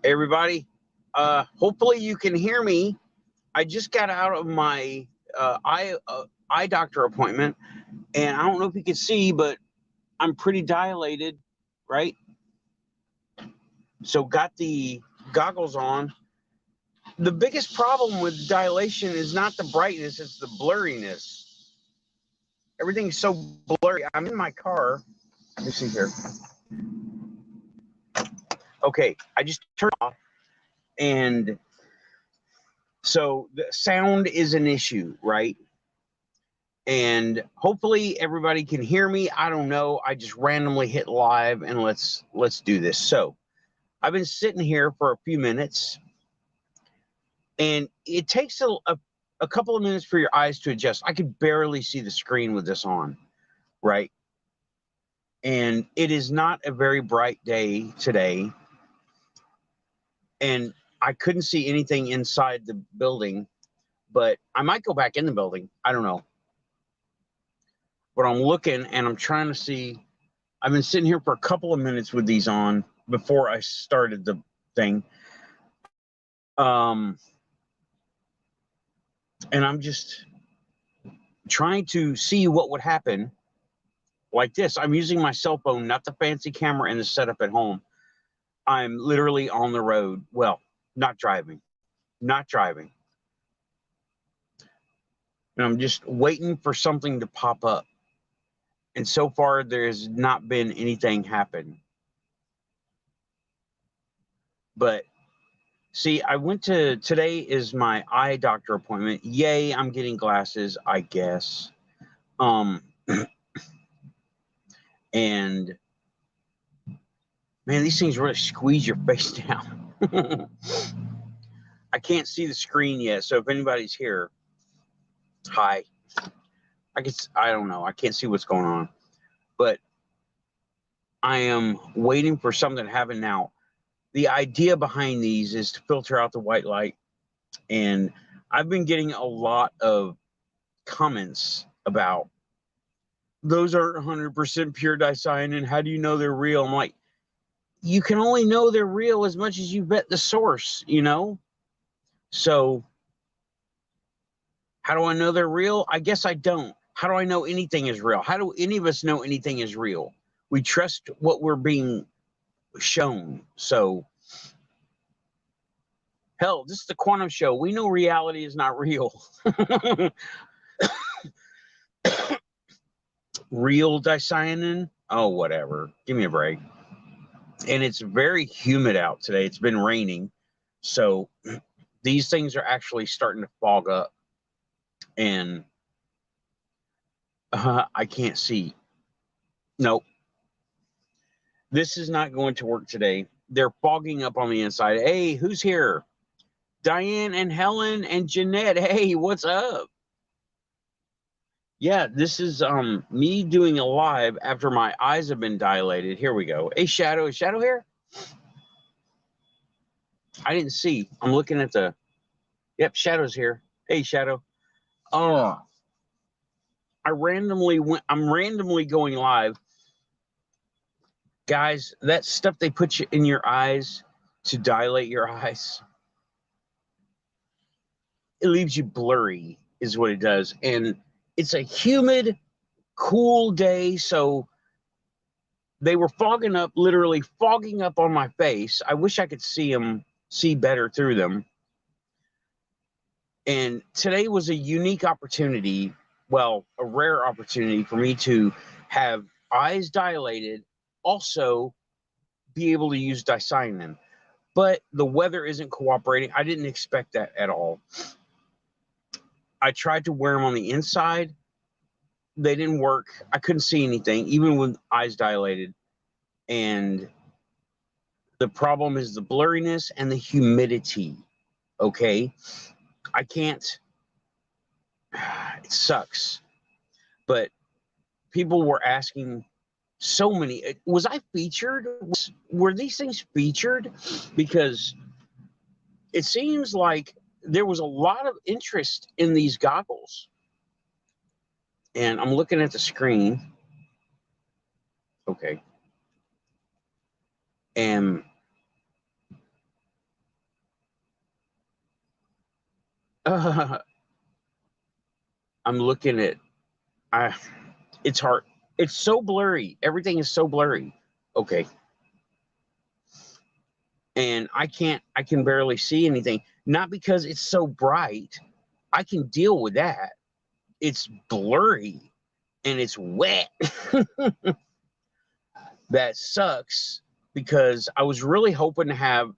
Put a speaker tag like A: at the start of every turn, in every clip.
A: Everybody, hopefully you can hear me. I just got out of my eye doctor appointment, and I don't know if you can see, but I'm pretty dilated, right? So got the goggles on. The biggest problem with dilation is not the brightness, it's the blurriness. Everything's so blurry. I'm in my car. Let me see here. Okay, I just turned off, and so the sound is an issue, right? And hopefully everybody can hear me. I don't know. I just randomly hit live, and let's do this. So I've been sitting here for a few minutes, and it takes a couple of minutes for your eyes to adjust. I could barely see the screen with this on, right? And it is not a very bright day today, and I couldn't see anything inside the building, but I might go back in the building. I don't know. But I'm looking, and I'm trying to see. I've been sitting here for a couple of minutes with these on before I started the thing. And I'm just trying to see what would happen like this. I'm using my cell phone, not the fancy camera and the setup at home. I'm literally on the road. Well, not driving. And I'm just waiting for something to pop up. And so far, there's not been anything happen. But see, I went to, today is my eye doctor appointment. Yay, I'm getting glasses, I guess. And man, these things really squeeze your face down. I can't see the screen yet, so if anybody's here, hi. I don't know. I can't see what's going on. But I am waiting for something to happen now. The idea behind these is to filter out the white light. And I've been getting a lot of comments about those aren't 100% pure dicyanin. How do you know they're real? I'm like, you can only know they're real as much as you vet the source, you know? So how do I know they're real? I guess I don't. How do I know anything is real? How do any of us know anything is real? We trust what we're being shown. So, hell, this is the quantum show. We know reality is not real. Real dicyanin? Oh, whatever. Give me a break. And it's very humid out today. It's been raining. So these things are actually starting to fog up. And I can't see. Nope. This is not going to work today. They're fogging up on the inside. Hey, who's here? Diane and Helen and Jeanette. Hey, what's up? Yeah, this is me doing a live after my eyes have been dilated. Here we go. Hey, Shadow. Is Shadow here? I didn't see. I'm looking at the... Yep, Shadow's here. Hey, Shadow. Oh, I'm randomly going live. Guys, that stuff they put you in your eyes to dilate your eyes, it leaves you blurry, is what it does. And it's a humid, cool day, so they were fogging up, literally fogging up on my face. I wish I could see better through them. And today was a unique opportunity, well, a rare opportunity for me to have eyes dilated, also be able to use dicyanin. But the weather isn't cooperating. I didn't expect that at all. I tried to wear them on the inside. They didn't work. I couldn't see anything, even with eyes dilated. And the problem is the blurriness and the humidity. Okay. I can't, it sucks. But people were asking so many. Was I featured? Were these things featured? Because it seems like there was a lot of interest in these goggles. And I'm looking at the screen. Okay. And I'm looking at, it's hard. It's so blurry. Everything is so blurry. Okay. And I can barely see anything. Not because it's so bright. I can deal with that. It's blurry and it's wet. That sucks because I was really hoping to have,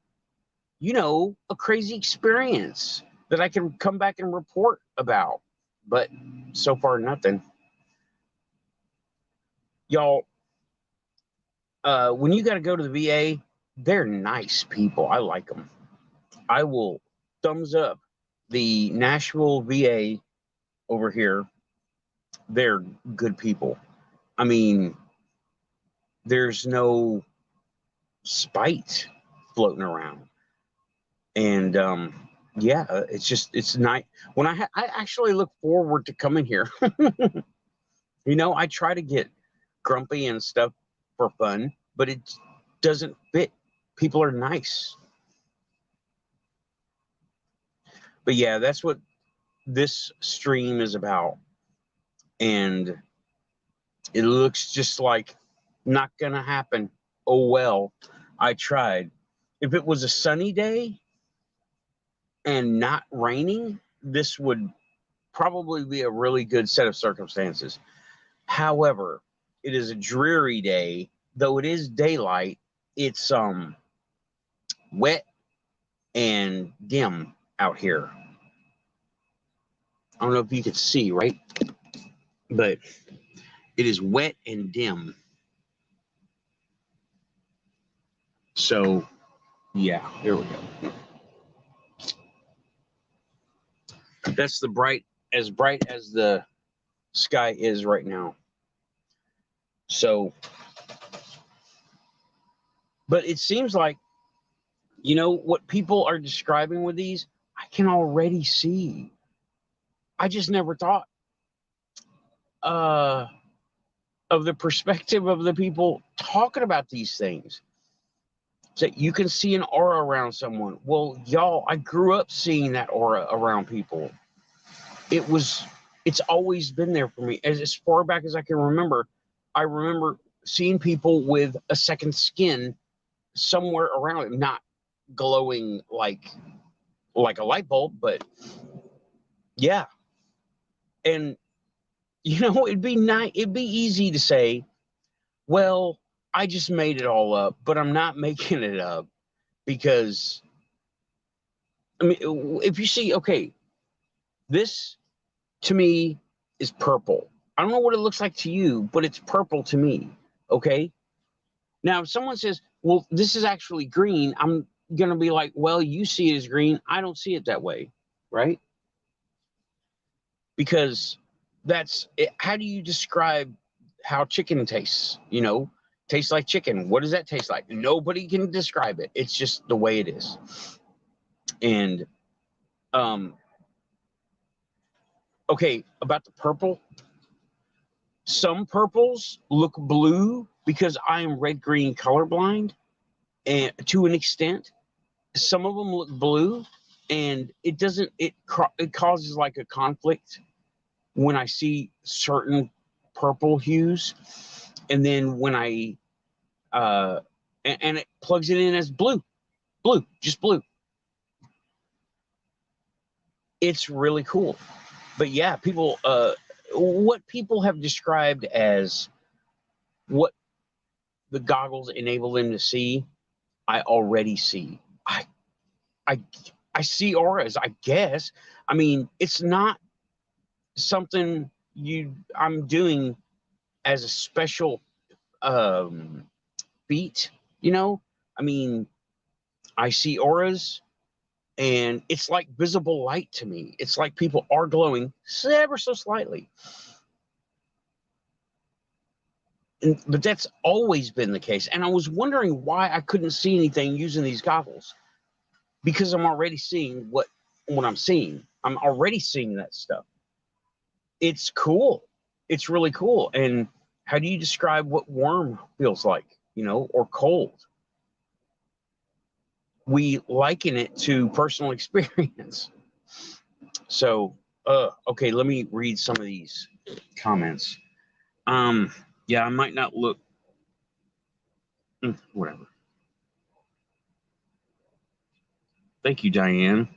A: a crazy experience that I can come back and report about. But so far, nothing. Y'all, when you got to go to the VA, they're nice people. I like them. I will thumbs up the Nashville VA over here. They're good people. I mean, there's no spite floating around. And yeah, it's nice. When I actually look forward to coming here. I try to get grumpy and stuff for fun, but it doesn't fit. People are nice. But yeah, that's what this stream is about. And it looks just like not gonna happen. Oh well, I tried. If it was a sunny day and not raining, this would probably be a really good set of circumstances. However, it is a dreary day, though it is daylight. It's wet and dim out here. I don't know if you can see, right? But it is wet and dim. So, yeah, here we go. That's bright as the sky is right now. So, but it seems like, what people are describing with these, I can already see. I just never thought of the perspective of the people talking about these things. So you can see an aura around someone. Well, y'all, I grew up seeing that aura around people. It's always been there for me. As far back as I can remember, I remember seeing people with a second skin somewhere around it, not glowing like a light bulb, but yeah. And it'd be nice, it'd be easy to say, well, I just made it all up, but I'm not making it up because, I mean, if you see, okay, this to me is purple. I don't know what it looks like to you, but it's purple to me. Okay. Now, if someone says, well, this is actually green, I'm going to be like, well, you see it as green. I don't see it that way. Right. Because that's it. How do you describe how chicken tastes? Tastes like chicken. What does that taste like? Nobody can describe it. It's just the way it is. And okay, about the purple. Some purples look blue because I am red-green colorblind, and to an extent, some of them look blue, and it doesn't. It causes like a conflict when I see certain purple hues, and then when I and it plugs it in as blue, just blue. It's really cool. But yeah, people, what people have described as what the goggles enable them to see, I already see. I see auras, I guess. I mean, it's not something I'm doing as a special feat, I mean, I see auras and it's like visible light to me. It's like people are glowing ever so slightly. But that's always been the case. And I was wondering why I couldn't see anything using these goggles, because I'm already seeing what I'm seeing. I'm already seeing that stuff. It's cool. It's really cool. And how do you describe what warm feels like, or cold? We liken it to personal experience. So, okay, let me read some of these comments. Yeah, I might not look, whatever. Thank you, Diane.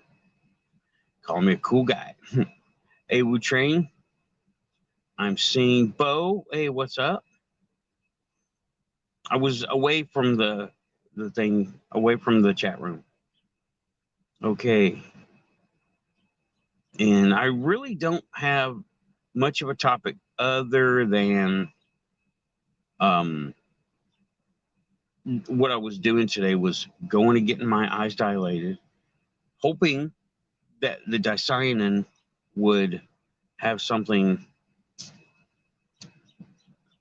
A: Call me a cool guy. Hey, Wu Train. I'm seeing Bo. Hey, what's up? I was away from the thing, away from the chat room. Okay. And I really don't have much of a topic other than what I was doing today was going and getting my eyes dilated, hoping that the Dicyanin would have something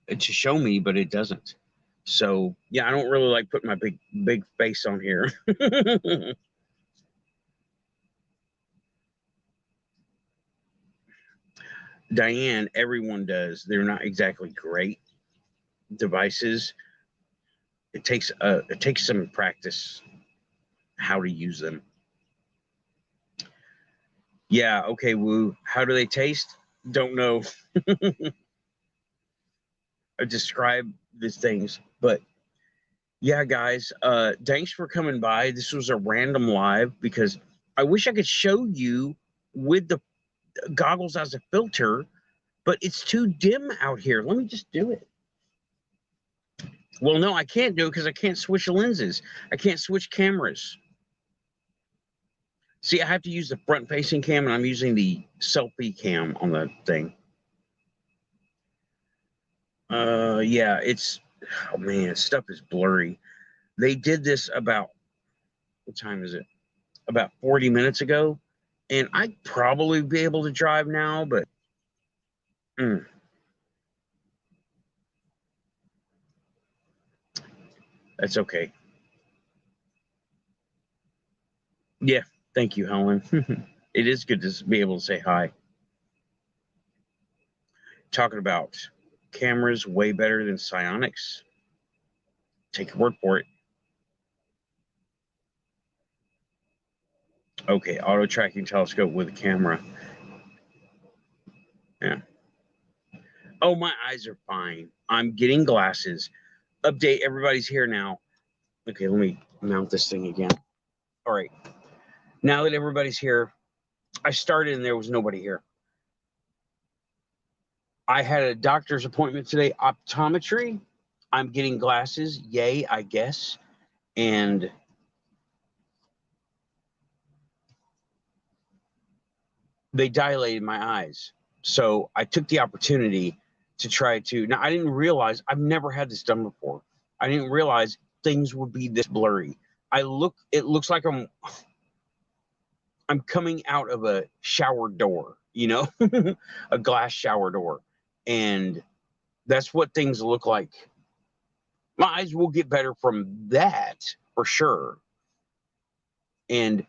A: to show me, but it doesn't. So yeah, I don't really like putting my big face on here. Diane, everyone does. They're not exactly great devices. It takes some practice how to use them. Yeah, okay, Woo. How do they taste? Don't know. I describe these things, but yeah, guys, thanks for coming by. This was a random live because I wish I could show you with the goggles as a filter, but it's too dim out here. Let me just do it. Well, no, I can't do it because I can't switch lenses. I can't switch cameras. See, I have to use the front-facing cam, and I'm using the selfie cam on the thing. Yeah, it's, oh man, stuff is blurry. They did this about, what time is it? About 40 minutes ago, and I'd probably be able to drive now, but that's okay. Yeah, thank you, Helen. It is good to be able to say hi. Talking about cameras way better than psionics. Take your word for it. Okay, auto tracking telescope with a camera. Yeah. Oh, my eyes are fine. I'm getting glasses. Update, everybody's here now. Okay, let me mount this thing again. All right. Now that everybody's here, I started and there was nobody here. I had a doctor's appointment today, optometry. I'm getting glasses. Yay, I guess. And they dilated my eyes. So I took the opportunity to try to. Now, I didn't realize, I've never had this done before. I didn't realize things would be this blurry. It looks like I'm coming out of a shower door, a glass shower door. And that's what things look like. My eyes will get better from that for sure. And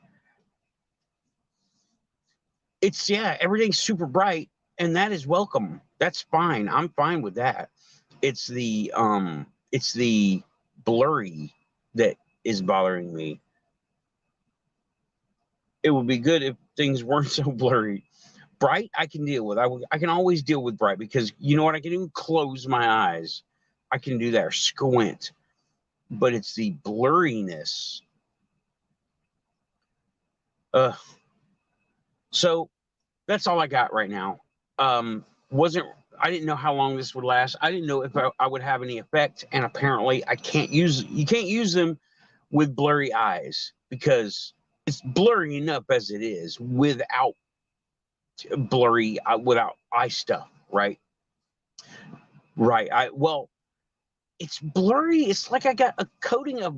A: it's, yeah, everything's super bright, and that is welcome. That's fine. I'm fine with that. It's the blurry that is bothering me. It would be good if things weren't so blurry. Bright, I can deal with. I can always deal with bright because you know what? I can even close my eyes. I can do that or squint. But it's the blurriness. So that's all I got right now. I didn't know how long this would last. I didn't know if I would have any effect, and apparently you can't use them with blurry eyes because it's blurry enough as it is without without eye stuff, right? Right. Well, it's blurry. It's like I got a coating of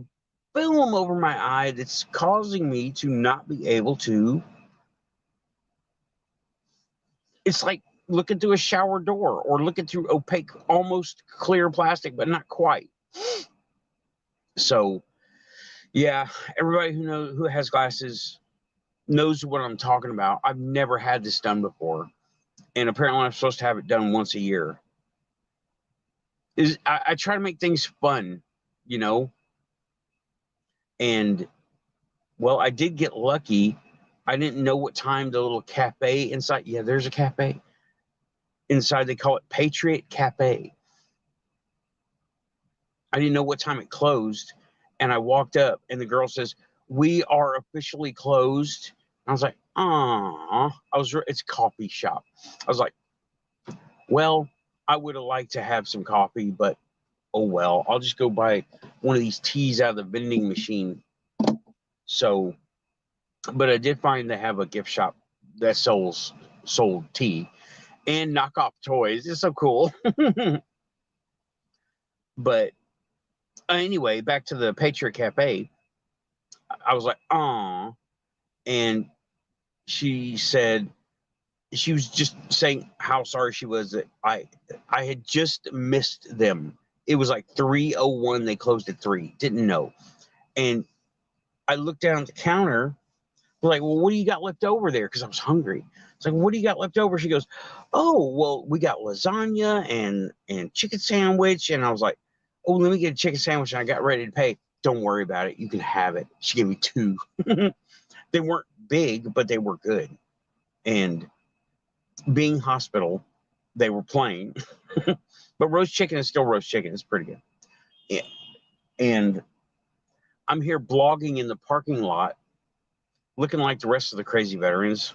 A: film over my eye that's causing me to not be able to. It's like looking through a shower door or looking through opaque, almost clear plastic, but not quite. So, yeah, everybody who has glasses knows what I'm talking about. I've never had this done before, and apparently I'm supposed to have it done once a year. I try to make things fun, you know, and well, I did get lucky. I didn't know what time the little cafe inside. Yeah, there's a cafe inside. They call it Patriot Cafe. I didn't know what time it closed, and I walked up, and the girl says, "We are officially closed." I was like, "Ah." It's a coffee shop. I was like, "Well, I would have liked to have some coffee, but oh well. I'll just go buy one of these teas out of the vending machine." So, but I did find they have a gift shop that sold tea and knockoff toys. It's so cool. But anyway, back to the Patriot Cafe. I was like, "Aw," and she said she was just saying how sorry she was that I had just missed them. It was like 3:01. They closed at 3. Didn't know, and I looked down at the counter. Like, well, what do you got left over there? Because I was hungry. It's like, what do you got left over? She goes, oh, well, we got lasagna and chicken sandwich. And I was like, oh, let me get a chicken sandwich. And I got ready to pay. Don't worry about it. You can have it. She gave me 2. They weren't big, but they were good. And being hospital, they were plain. But roast chicken is still roast chicken. It's pretty good. Yeah. And I'm here blogging in the parking lot, looking like the rest of the crazy veterans,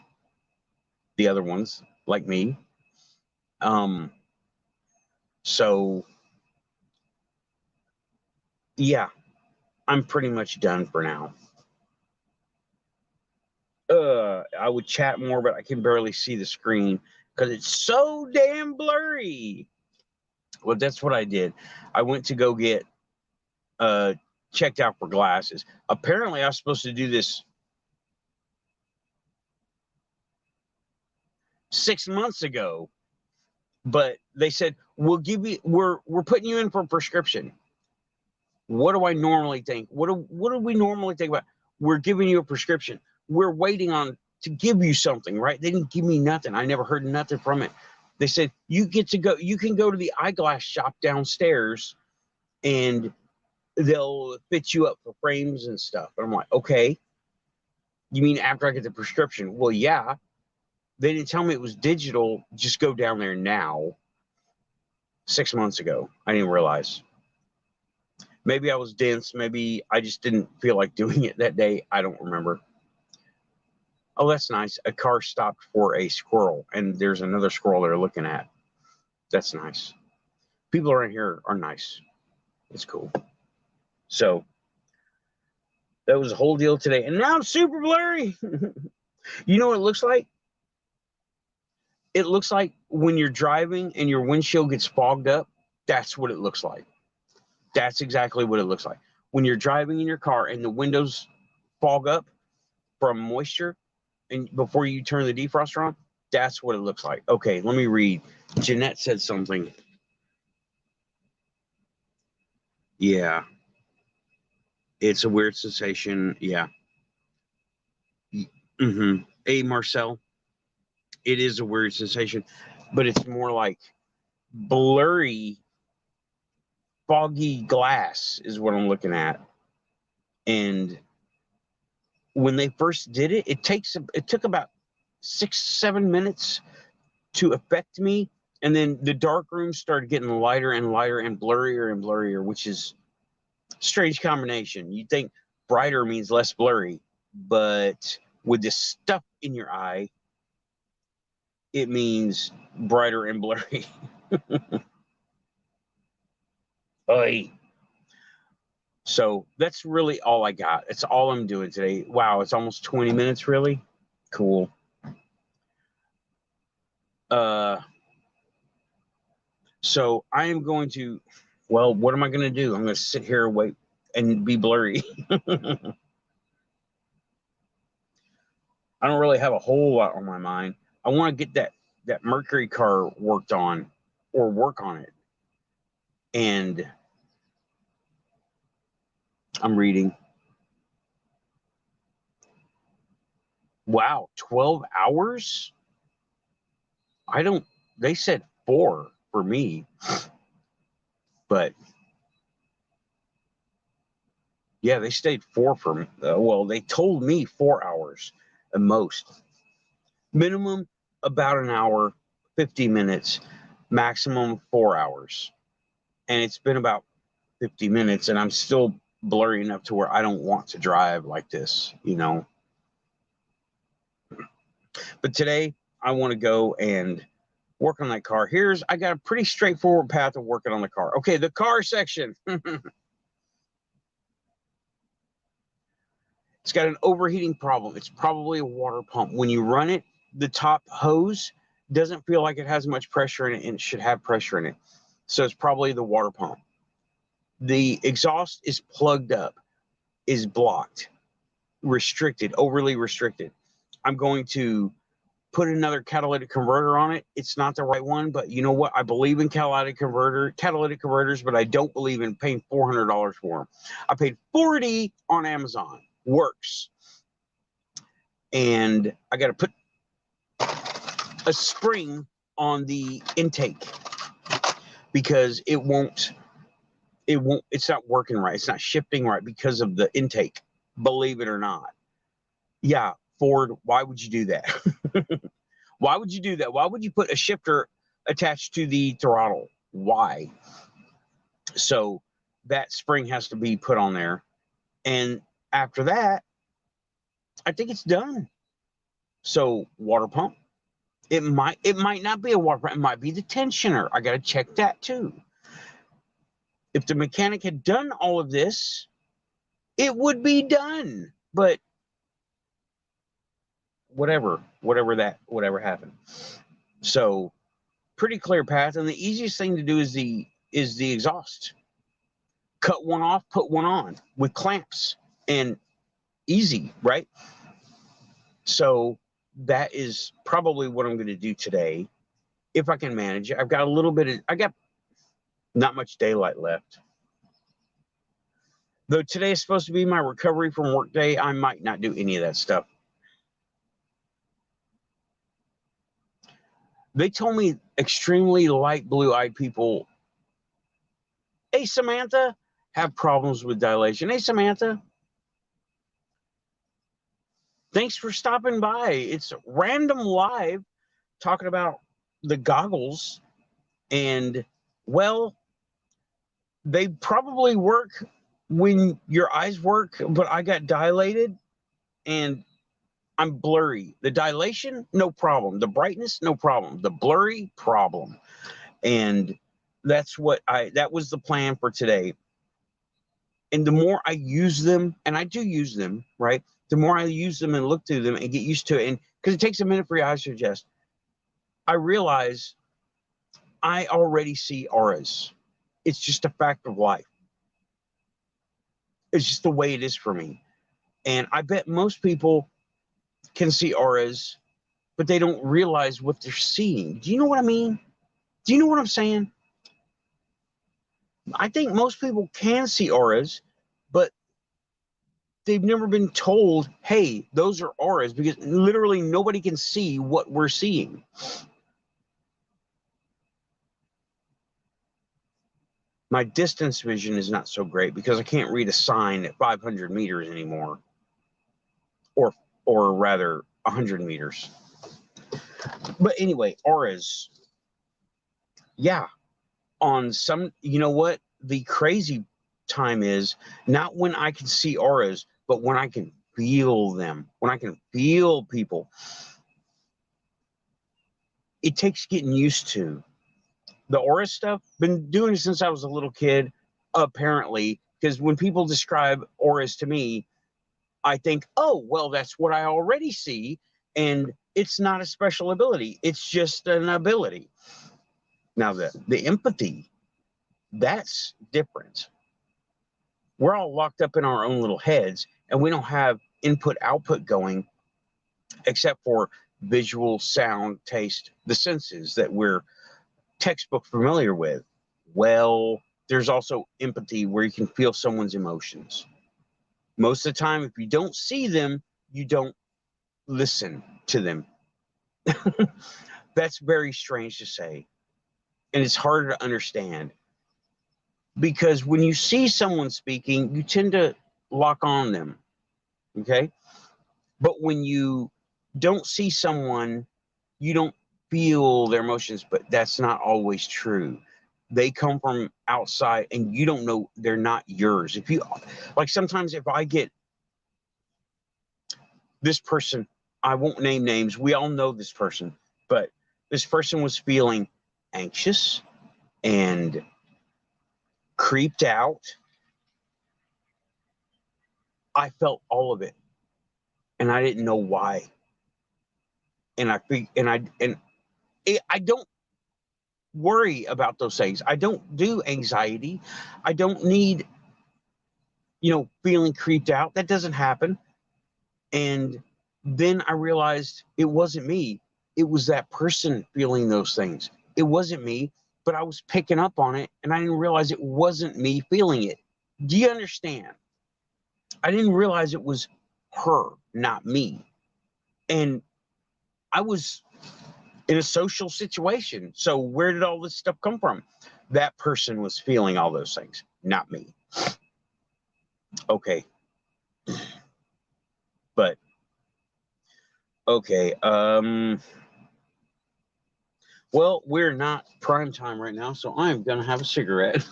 A: the other ones like me. So yeah, I'm pretty much done for now. I would chat more, but I can barely see the screen because it's so damn blurry. Well, that's what I did. I went to go get checked out for glasses. Apparently, I was supposed to do this 6 months ago, but they said we're putting you in for a prescription. What do I normally think? What do we normally think about? We're giving you a prescription. We're waiting on to give you something, right? They didn't give me nothing. I never heard nothing from it. They said you can go to the eyeglass shop downstairs and they'll fit you up for frames and stuff. And I'm like, okay. You mean after I get the prescription? Well, yeah. They didn't tell me it was digital. Just go down there now. 6 months ago. I didn't realize. Maybe I was dense. Maybe I just didn't feel like doing it that day. I don't remember. Oh, that's nice. A car stopped for a squirrel, and there's another squirrel they're looking at. That's nice. People around here are nice. It's cool. So that was the whole deal today. And now I'm super blurry. You know what it looks like? It looks like when you're driving and your windshield gets fogged up. That's what it looks like. That's exactly what it looks like. When you're driving in your car and the windows fog up from moisture, and before you turn the defroster on, that's what it looks like. Okay, let me read. Jeanette said something. Yeah. It's a weird sensation. Yeah. Mm-hmm. Hey, Marcel, it is a weird sensation, but it's more like blurry, foggy glass is what I'm looking at. And when they first did it, it took about 6-7 minutes to affect me. And then the dark rooms started getting lighter and lighter and blurrier, which is a strange combination. You'd think brighter means less blurry, but with this stuff in your eye, it means brighter and blurry. Oy. So that's really all I got. It's all I'm doing today. Wow, it's almost 20 minutes, really? Cool. So I am going to, well, what am I going to do? I'm going to sit here and wait and be blurry. I don't really have a whole lot on my mind. I want to get that Mercury car worked on, or work on it. And I'm reading. Wow, 12 hours? They said 4 for me, but yeah, they stayed 4 for me. Well, they told me 4 hours. at most. Minimum about an hour, 50 minutes, maximum 4 hours. And it's been about 50 minutes and I'm still blurry enough to where I don't want to drive like this, you know. But today I want to go and work on that car. I got a pretty straightforward path of working on the car. Okay, the car section. It's got an overheating problem. It's probably a water pump. When you run it, the top hose doesn't feel like it has much pressure in it, and it should have pressure in it. So it's probably the water pump. The exhaust is plugged up, is blocked, restricted, overly restricted. I'm going to put another catalytic converter on it. It's not the right one, but you know what? I believe in catalytic converters, but I don't believe in paying $400 for them. I paid $40 on Amazon. Works. And I got to put a spring on the intake because it's not working right. It's not shifting right because of the intake, believe it or not. Yeah, Ford, why would you do that? Why would you do that? Why would you put a shifter attached to the throttle? Why? So that spring has to be put on there. And after that, I think it's done. So water pump. It might not be a water pump. It might be the tensioner. I got to check that too. If the mechanic had done all of this, it would be done. But whatever happened. So pretty clear path. And the easiest thing to do is the exhaust. Cut one off, put one on with clamps, and easy, right? So that is probably what I'm going to do today, if I can manage it. I got not much daylight left. Though today is supposed to be my recovery from work day, I might not do any of that stuff. They told me extremely light blue-eyed people, hey, Samantha, have problems with dilation. Hey, Samantha, thanks for stopping by. It's Random Live talking about the goggles. And, well, they probably work when your eyes work, but I got dilated and I'm blurry. The dilation, no problem. The brightness, no problem. The blurry, problem. And that was the plan for today. And the more I use them, and I do use them, right? The more I use them and look through them and get used to it, and because it takes a minute for your eyes to adjust, I realize I already see auras. It's just a fact of life. It's just the way it is for me. And I bet most people can see auras, but they don't realize what they're seeing. Do you know what I mean? Do you know what I'm saying? I think most people can see auras, but they've never been told, hey, those are auras, because literally nobody can see what we're seeing. My distance vision is not so great because I can't read a sign at 500 meters anymore, or rather 100 meters. But anyway, auras. Yeah. On some, you know what? The crazy time is not when I can see auras, but when I can feel them, when I can feel people. It takes getting used to. The aura stuff, been doing it since I was a little kid, apparently, because when people describe auras to me, I think, oh, well, that's what I already see, and it's not a special ability. It's just an ability. Now, the empathy, that's different. We're all locked up in our own little heads, and we don't have input-output going, except for visual, sound, taste, the senses that we're textbook familiar with. Well, there's also empathy where you can feel someone's emotions. Most of the time, if you don't see them, you don't listen to them. That's very strange to say. And it's harder to understand. Because when you see someone speaking, you tend to lock on them. Okay? But when you don't see someone, you don't feel their emotions, but that's not always true. They come from outside and you don't know, they're not yours. If you, like, sometimes if I get this person, I won't name names, we all know this person, but this person was feeling anxious and creeped out. I felt all of it and I didn't know why. And I don't worry about those things. I don't do anxiety. I don't need, feeling creeped out. That doesn't happen. And then I realized it wasn't me. It was that person feeling those things. It wasn't me, but I was picking up on it and I didn't realize it wasn't me feeling it. Do you understand? I didn't realize it was her, not me. And I was in a social situation. So where did all this stuff come from? That person was feeling all those things, not me. Okay. But okay. Well, we're not prime time right now, so I'm gonna have a cigarette.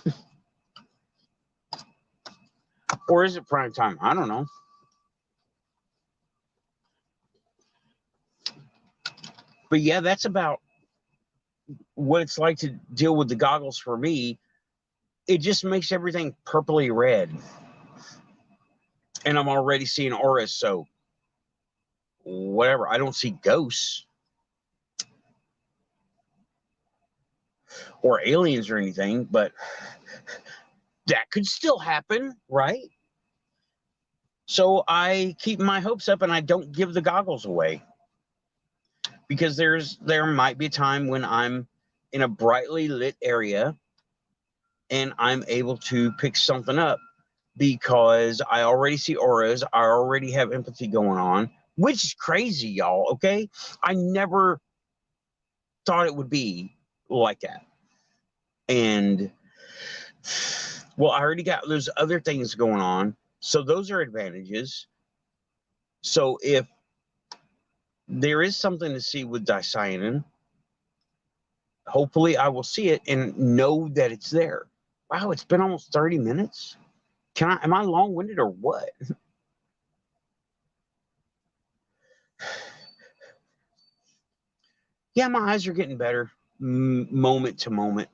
A: Or is it prime time? I don't know. But yeah, that's about what it's like to deal with the goggles for me. It just makes everything purpley red. And I'm already seeing auras, so whatever. I don't see ghosts or aliens or anything, but that could still happen, right? So I keep my hopes up and I don't give the goggles away, because there might be a time when I'm in a brightly lit area and I'm able to pick something up, because I already see auras, I already have empathy going on, which is crazy, y'all, okay? I never thought it would be like that. And well, I already got those other things going on, so those are advantages. So if there is something to see with Dicyanin, hopefully I will see it and know that it's there. Wow, it's been almost 30 minutes. Am I long-winded or what? Yeah, my eyes are getting better moment to moment.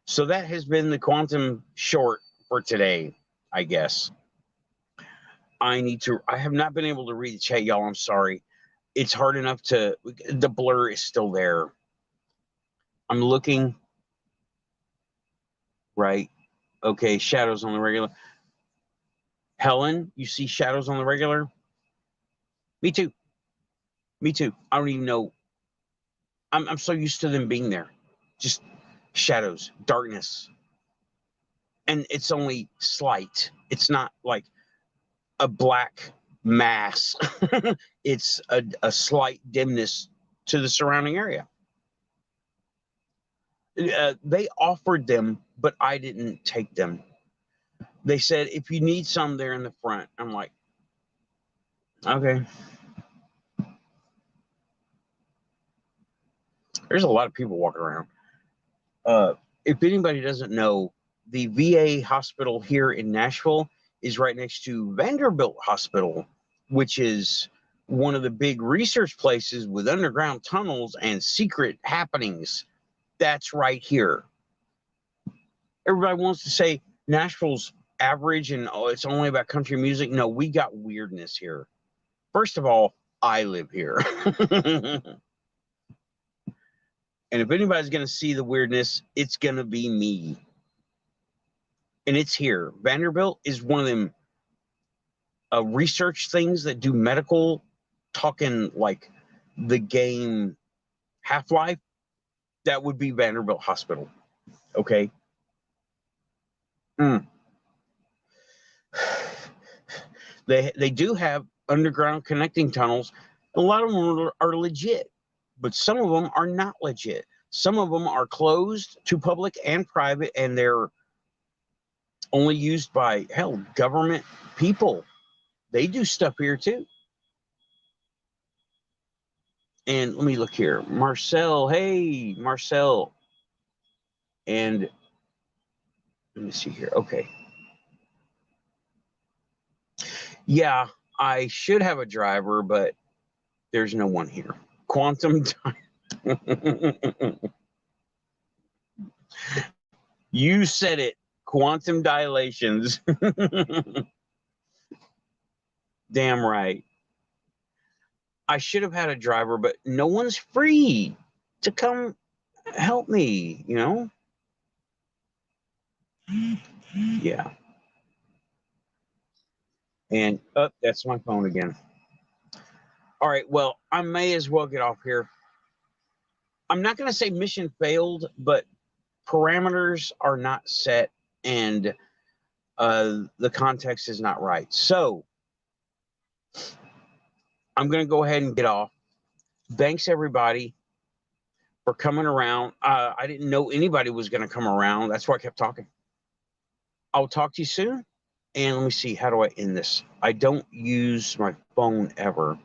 A: So that has been the quantum short for today, I guess. I have not been able to read the chat, y'all. I'm sorry. It's hard enough the blur is still there. I'm looking, right? Okay, shadows on the regular. Helen, you see shadows on the regular? Me too. Me too. I don't even know. I'm so used to them being there. Just shadows, darkness. And it's only slight. It's not like a black mass. It's a slight dimness to the surrounding area. They offered them, but I didn't take them. They said, if you need some, they're in the front. I'm like, okay. There's a lot of people walking around. If anybody doesn't know, the VA hospital here in Nashville is right next to Vanderbilt Hospital, which is one of the big research places with underground tunnels and secret happenings. That's right here. Everybody wants to say Nashville's average and it's only about country music. No, we got weirdness here. First of all, I live here. And if anybody's going to see the weirdness, it's going to be me. And it's here. Vanderbilt is one of them research things that do medical, talking like the game Half-Life. That would be Vanderbilt Hospital. Okay. They do have underground connecting tunnels. A lot of them are legit, but some of them are not legit. Some of them are closed to public and private, and they're only used by, hell, government people. They do stuff here too. And let me look here. Marcel, hey, Marcel. And let me see here. Okay. Yeah, I should have a driver, but there's no one here. Quantum time. You said it. Quantum dilations. Damn right. I should have had a driver, but no one's free to come help me, you know? Yeah. And that's my phone again. All right, well, I may as well get off here. I'm not going to say mission failed, but parameters are not set and the context is not right. So I'm going to go ahead and get off. Thanks, everybody, for coming around. I didn't know anybody was going to come around. That's why I kept talking. I'll talk to you soon. And let me see, how do I end this? I don't use my phone ever.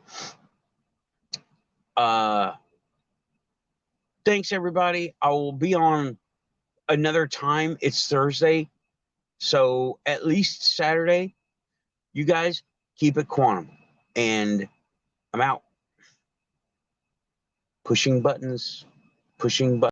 A: Thanks, everybody. I will be on another time. It's Thursday. So at least Saturday, you guys keep it quantum. And I'm out. Pushing buttons.